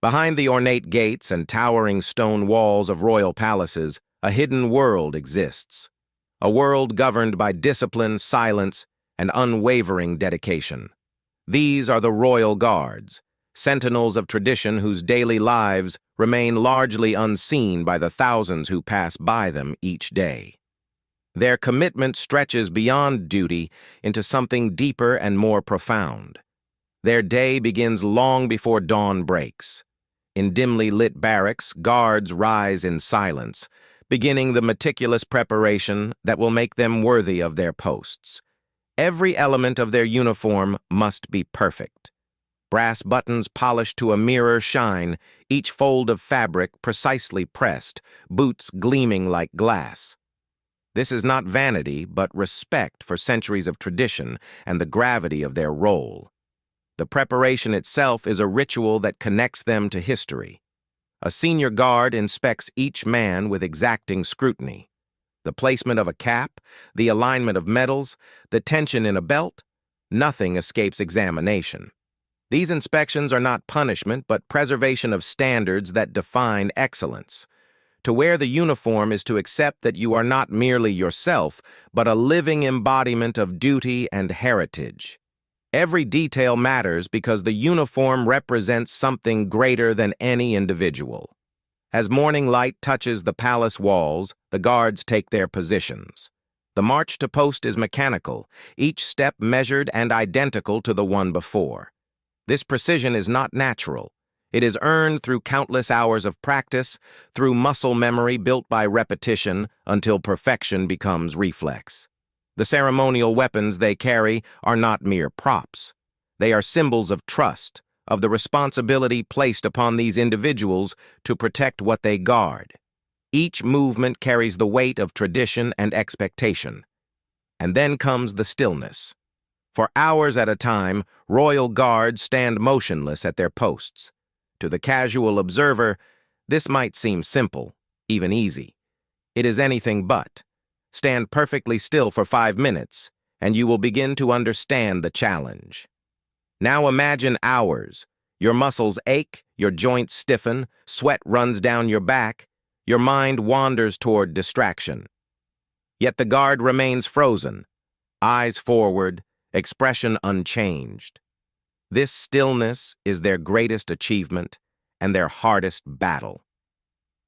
Behind the ornate gates and towering stone walls of royal palaces, a hidden world exists. A world governed by discipline, silence, and unwavering dedication. These are the royal guards, sentinels of tradition whose daily lives remain largely unseen by the thousands who pass by them each day. Their commitment stretches beyond duty into something deeper and more profound. Their day begins long before dawn breaks. In dimly lit barracks, guards rise in silence, beginning the meticulous preparation that will make them worthy of their posts. Every element of their uniform must be perfect. Brass buttons polished to a mirror shine, each fold of fabric precisely pressed, boots gleaming like glass. This is not vanity, but respect for centuries of tradition and the gravity of their role. The preparation itself is a ritual that connects them to history. A senior guard inspects each man with exacting scrutiny. The placement of a cap, the alignment of medals, the tension in a belt, nothing escapes examination. These inspections are not punishment, but preservation of standards that define excellence. To wear the uniform is to accept that you are not merely yourself, but a living embodiment of duty and heritage. Every detail matters because the uniform represents something greater than any individual. As morning light touches the palace walls, the guards take their positions. The march to post is mechanical, each step measured and identical to the one before. This precision is not natural. It is earned through countless hours of practice, through muscle memory built by repetition until perfection becomes reflex. The ceremonial weapons they carry are not mere props. They are symbols of trust, of the responsibility placed upon these individuals to protect what they guard. Each movement carries the weight of tradition and expectation. And then comes the stillness. For hours at a time, royal guards stand motionless at their posts. To the casual observer, this might seem simple, even easy. It is anything but. Stand perfectly still for 5 minutes, and you will begin to understand the challenge. Now imagine hours. Your muscles ache, your joints stiffen, sweat runs down your back, your mind wanders toward distraction. Yet the guard remains frozen, eyes forward, expression unchanged. This stillness is their greatest achievement and their hardest battle.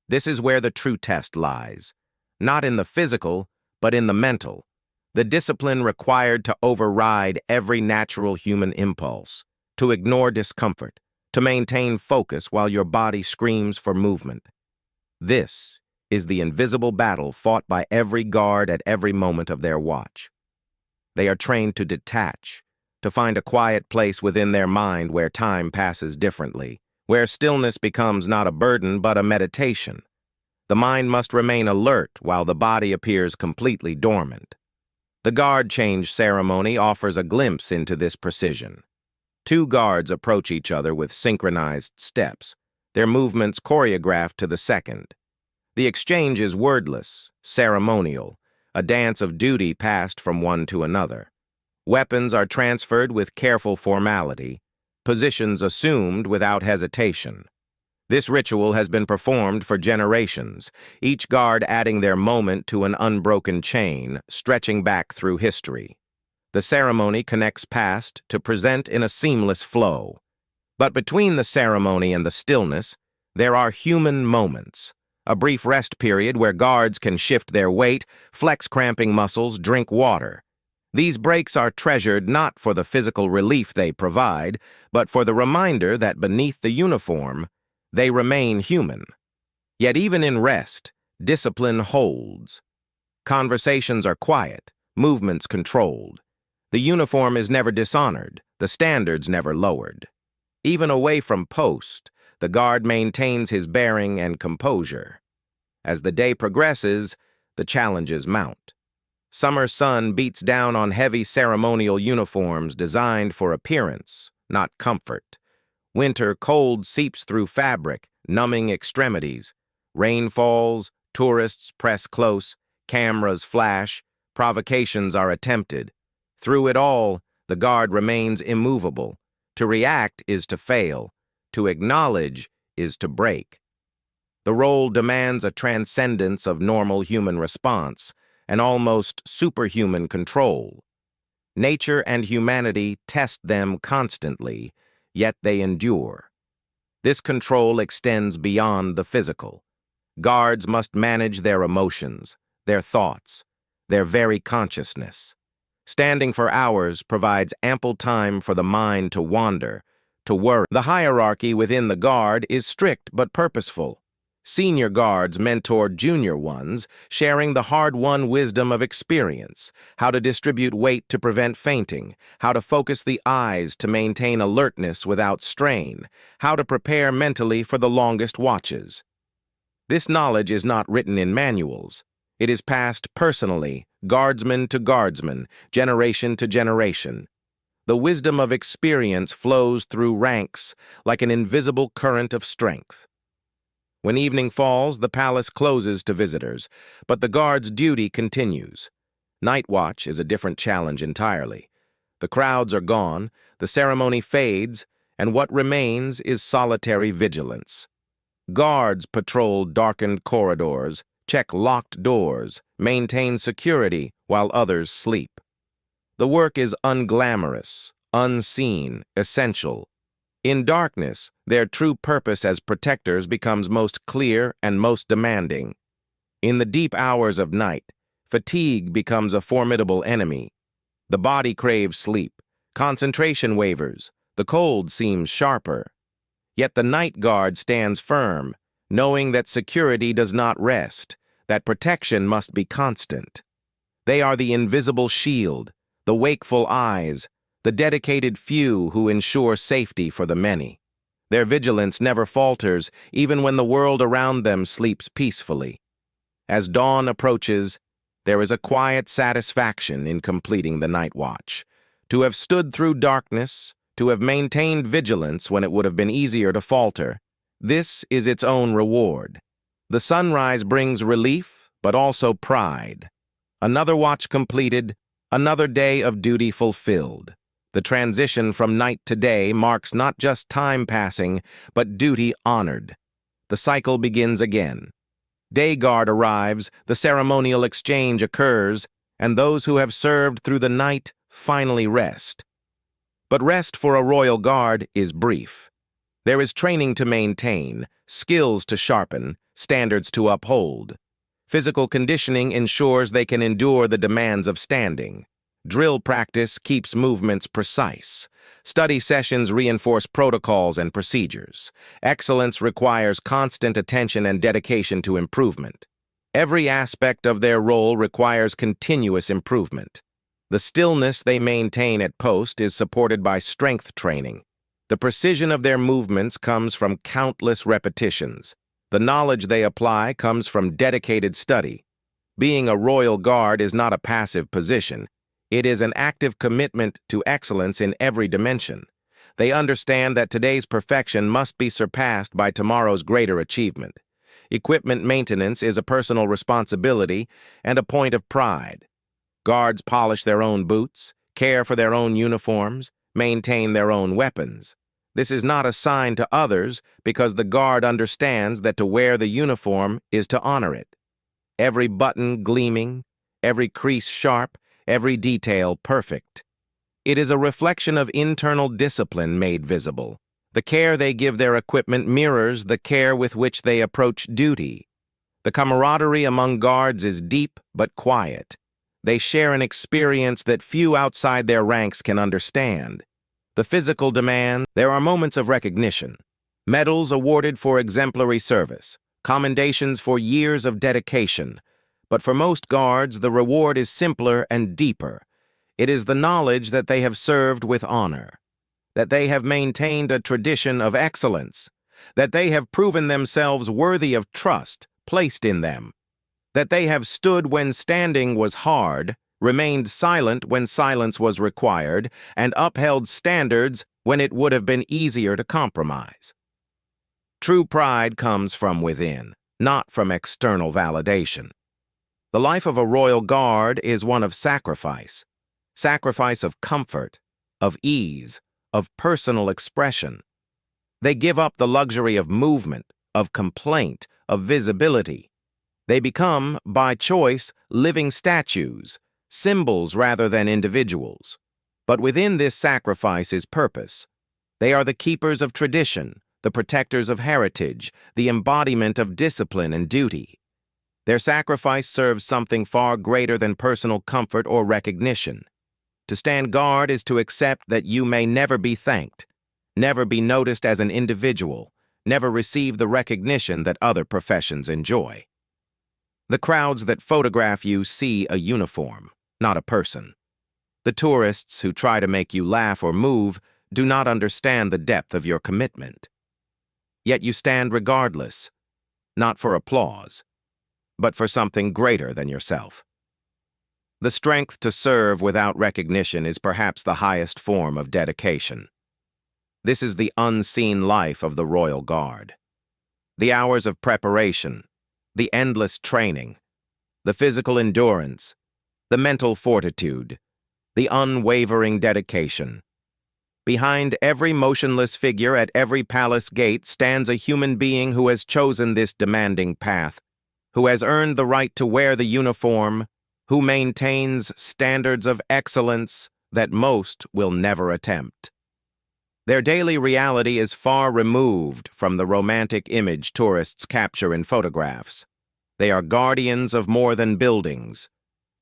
This is where the true test lies, not in the physical, but in the mental, the discipline required to override every natural human impulse, to ignore discomfort, to maintain focus while your body screams for movement. This is the invisible battle fought by every guard at every moment of their watch. They are trained to detach, to find a quiet place within their mind where time passes differently, where stillness becomes not a burden but a meditation. The mind must remain alert while the body appears completely dormant. The guard change ceremony offers a glimpse into this precision. 2 guards approach each other with synchronized steps, their movements choreographed to the second. The exchange is wordless, ceremonial, a dance of duty passed from one to another. Weapons are transferred with careful formality, positions assumed without hesitation. This ritual has been performed for generations, each guard adding their moment to an unbroken chain, stretching back through history. The ceremony connects past to present in a seamless flow. But between the ceremony and the stillness, there are human moments, a brief rest period where guards can shift their weight, flex cramping muscles, drink water. These breaks are treasured not for the physical relief they provide, but for the reminder that beneath the uniform, they remain human. Yet even in rest, discipline holds. Conversations are quiet, movements controlled. The uniform is never dishonored, the standards never lowered. Even away from post, the guard maintains his bearing and composure. As the day progresses, the challenges mount. Summer sun beats down on heavy ceremonial uniforms designed for appearance, not comfort. Winter cold seeps through fabric, numbing extremities. Rain falls, tourists press close, cameras flash, provocations are attempted. Through it all, the guard remains immovable. To react is to fail. To acknowledge is to break. The role demands a transcendence of normal human response, an almost superhuman control. Nature and humanity test them constantly, yet they endure. This control extends beyond the physical. Guards must manage their emotions, their thoughts, their very consciousness. Standing for hours provides ample time for the mind to wander, to worry. The hierarchy within the guard is strict but purposeful. Senior guards mentor junior ones, sharing the hard-won wisdom of experience, how to distribute weight to prevent fainting, how to focus the eyes to maintain alertness without strain, how to prepare mentally for the longest watches. This knowledge is not written in manuals. It is passed personally, guardsman to guardsman, generation to generation. The wisdom of experience flows through ranks like an invisible current of strength. When evening falls, the palace closes to visitors, but the guard's duty continues. Night watch is a different challenge entirely. The crowds are gone, the ceremony fades, and what remains is solitary vigilance. Guards patrol darkened corridors, check locked doors, maintain security while others sleep. The work is unglamorous, unseen, essential. In darkness, their true purpose as protectors becomes most clear and most demanding. In the deep hours of night, fatigue becomes a formidable enemy. The body craves sleep, concentration wavers, the cold seems sharper. Yet the night guard stands firm, knowing that security does not rest, that protection must be constant. They are the invisible shield, the wakeful eyes, the dedicated few who ensure safety for the many. Their vigilance never falters, even when the world around them sleeps peacefully. As dawn approaches, there is a quiet satisfaction in completing the night watch. To have stood through darkness, to have maintained vigilance when it would have been easier to falter, this is its own reward. The sunrise brings relief, but also pride. Another watch completed, another day of duty fulfilled. The transition from night to day marks not just time passing, but duty honored. The cycle begins again. Day guard arrives, the ceremonial exchange occurs, and those who have served through the night finally rest. But rest for a royal guard is brief. There is training to maintain, skills to sharpen, standards to uphold. Physical conditioning ensures they can endure the demands of standing. Drill practice keeps movements precise. Study sessions reinforce protocols and procedures. Excellence requires constant attention and dedication to improvement. Every aspect of their role requires continuous improvement. The stillness they maintain at post is supported by strength training. The precision of their movements comes from countless repetitions. The knowledge they apply comes from dedicated study. Being a royal guard is not a passive position. It is an active commitment to excellence in every dimension. They understand that today's perfection must be surpassed by tomorrow's greater achievement. Equipment maintenance is a personal responsibility and a point of pride. Guards polish their own boots, care for their own uniforms, maintain their own weapons. This is not a sign to others because the guard understands that to wear the uniform is to honor it. Every button gleaming, every crease sharp, every detail perfect. It is a reflection of internal discipline made visible. The care they give their equipment mirrors the care with which they approach duty. The camaraderie among guards is deep but quiet. They share an experience that few outside their ranks can understand. The physical demand, there are moments of recognition. Medals awarded for exemplary service, commendations for years of dedication. But for most guards, the reward is simpler and deeper. It is the knowledge that they have served with honor, that they have maintained a tradition of excellence, that they have proven themselves worthy of trust placed in them, that they have stood when standing was hard, remained silent when silence was required, and upheld standards when it would have been easier to compromise. True pride comes from within, not from external validation. The life of a royal guard is one of sacrifice of comfort, of ease, of personal expression. They give up the luxury of movement, of complaint, of visibility. They become, by choice, living statues, symbols rather than individuals. But within this sacrifice is purpose. They are the keepers of tradition, the protectors of heritage, the embodiment of discipline and duty. Their sacrifice serves something far greater than personal comfort or recognition. To stand guard is to accept that you may never be thanked, never be noticed as an individual, never receive the recognition that other professions enjoy. The crowds that photograph you see a uniform, not a person. The tourists who try to make you laugh or move do not understand the depth of your commitment. Yet you stand regardless, not for applause, but for something greater than yourself. The strength to serve without recognition is perhaps the highest form of dedication. This is the unseen life of the Royal Guard. The hours of preparation, the endless training, the physical endurance, the mental fortitude, the unwavering dedication. Behind every motionless figure at every palace gate stands a human being who has chosen this demanding path, who has earned the right to wear the uniform, who maintains standards of excellence that most will never attempt. Their daily reality is far removed from the romantic image tourists capture in photographs. They are guardians of more than buildings.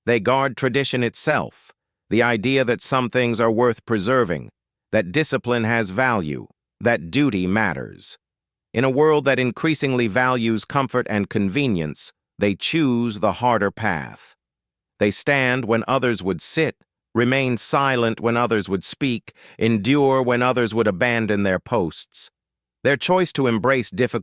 They guard tradition itself, the idea that some things are worth preserving, that discipline has value, that duty matters. In a world that increasingly values comfort and convenience, they choose the harder path. They stand when others would sit, remain silent when others would speak, endure when others would abandon their posts. Their choice to embrace difficulty